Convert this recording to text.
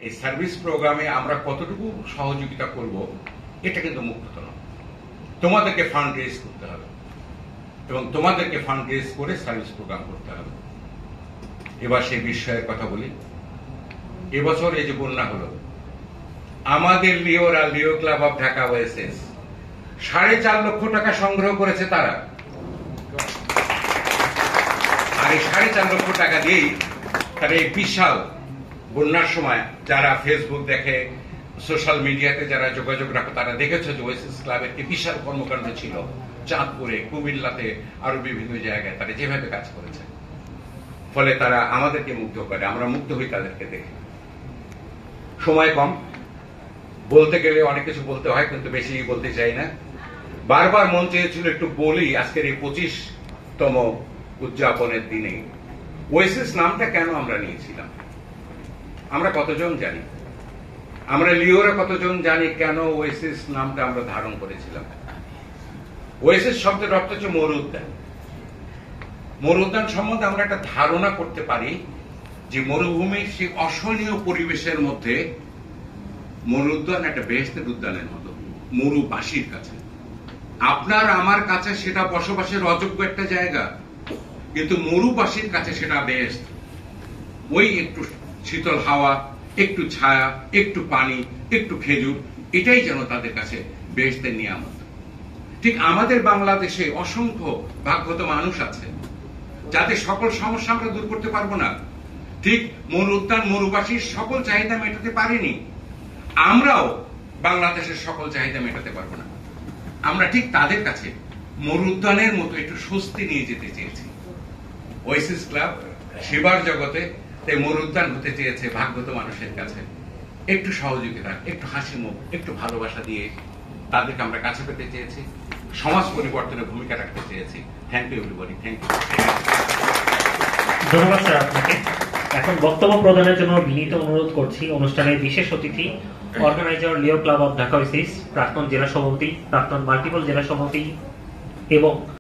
এই সার্ভিস প্রোগ্রামে আমরা কতটুকু সহযোগিতা করব এটা কিন্তু মুখ্যত নয়। তোমাদেরকে ফান্ড রেজ করতে হবে এবং তোমাদেরকে ফান্ড রেজ করে সার্ভিস প্রোগ্রাম করতে হবে। এবার সেই বিষয়ের কথা বলি। এবছর এই যে বন্যা হলো, আমাদের লিওরা, লিও ক্লাব অফ ঢাকা ওএসএস 4.5 লক্ষ টাকা সংগ্রহ করেছে তারা। আর এই 4.5 লক্ষ টাকা দিয়েই তারা এই বিশাল বন্যার সময়, যারা ফেসবুক দেখে, সোশ্যাল মিডিয়াতে যারা যোগাযোগ রাখে, তারা দেখেছে যে ওএসএস ক্লাবের কি বিশাল কর্মকাণ্ড ছিল। চাঁদপুরে, কুমিল্লাতে, আরো বিভিন্ন জায়গায় তারা যেভাবে কাজ করেছে, ফলে তারা আমাদেরকে মুগ্ধ করে, আমরা মুগ্ধ হই তাদেরকে দেখে। সময় কম, বলতে গেলে অনেক কিছু বলতে হয়, কিন্তু বেশি বলতে চাই না। বারবার মন চেয়েছিল একটু বলি আজকের এই 25তম উদযাপনের দিনে ওএসএস নামটা কেন আমরা নিয়েছিলাম। আমরা কতজন জানি, আমরা লিওরা কতজন জানি কেন ওএসএস নামটা আমরা ধারণ করেছিলাম। ওএসএস শব্দের অর্থ হচ্ছে মরুদ্যান। মরুদ্যান সম্বন্ধে আমরা একটা ধারণা করতে পারি যে মরুভূমির সেই অসহনীয় পরিবেশের মধ্যে মরুদ্যান একটা বেহেশতের উদ্যানের মতো, মরুবাসীর কাছে। আপনার আমার কাছে সেটা বসবাসের অযোগ্য একটা জায়গা, কিন্তু মরুবাসীর কাছে সেটা বেহেশত। ওই একটু শীতল হাওয়া, একটু ছায়া, একটু পানি, একটু খেজুর, এটাই যেন তাদের কাছে বেহেশতের নিয়ামত। ঠিক আমাদের বাংলাদেশে অসংখ্য ভাগ্যত মানুষ আছে যাতে সকল সমস্যা আমরা দূর করতে পারবো না। ঠিক মরুদ্যান মরুবাসীর সকল চাহিদা মেটাতে পারেনি, আমরাও বাংলাদেশের সকল চাহিদা মেটাতে পারবো না। আমরা ঠিক তাদের কাছে মরুদ্যানের মতো একটু স্বস্তি নিয়ে যেতে চেয়েছি। ওএসএস ক্লাব সেবার জগতে তাই মরুদ্যান হতে চেয়েছে ভাগ্যত মানুষের কাছে। একটু সহযোগিতা, একটু হাসি মুখ, একটু ভালোবাসা দিয়ে তাদেরকে আমরা কাছে পেতে চেয়েছি, সমাজ পরিবর্তনের ভূমিকা রাখতে চেয়েছি। Thank you everybody, thank you. ধন্যবাদ স্যার আপনাকে। এখন বক্তব্য প্রদানের জন্য বিনীত অনুরোধ করছি অনুষ্ঠানের বিশেষ অতিথি, organiser Leo club of Dhaka OSS, প্রাক্তন জেলা সভাপতি, প্রাক্তন মাল্টিপল জেলা সভাপতি এবং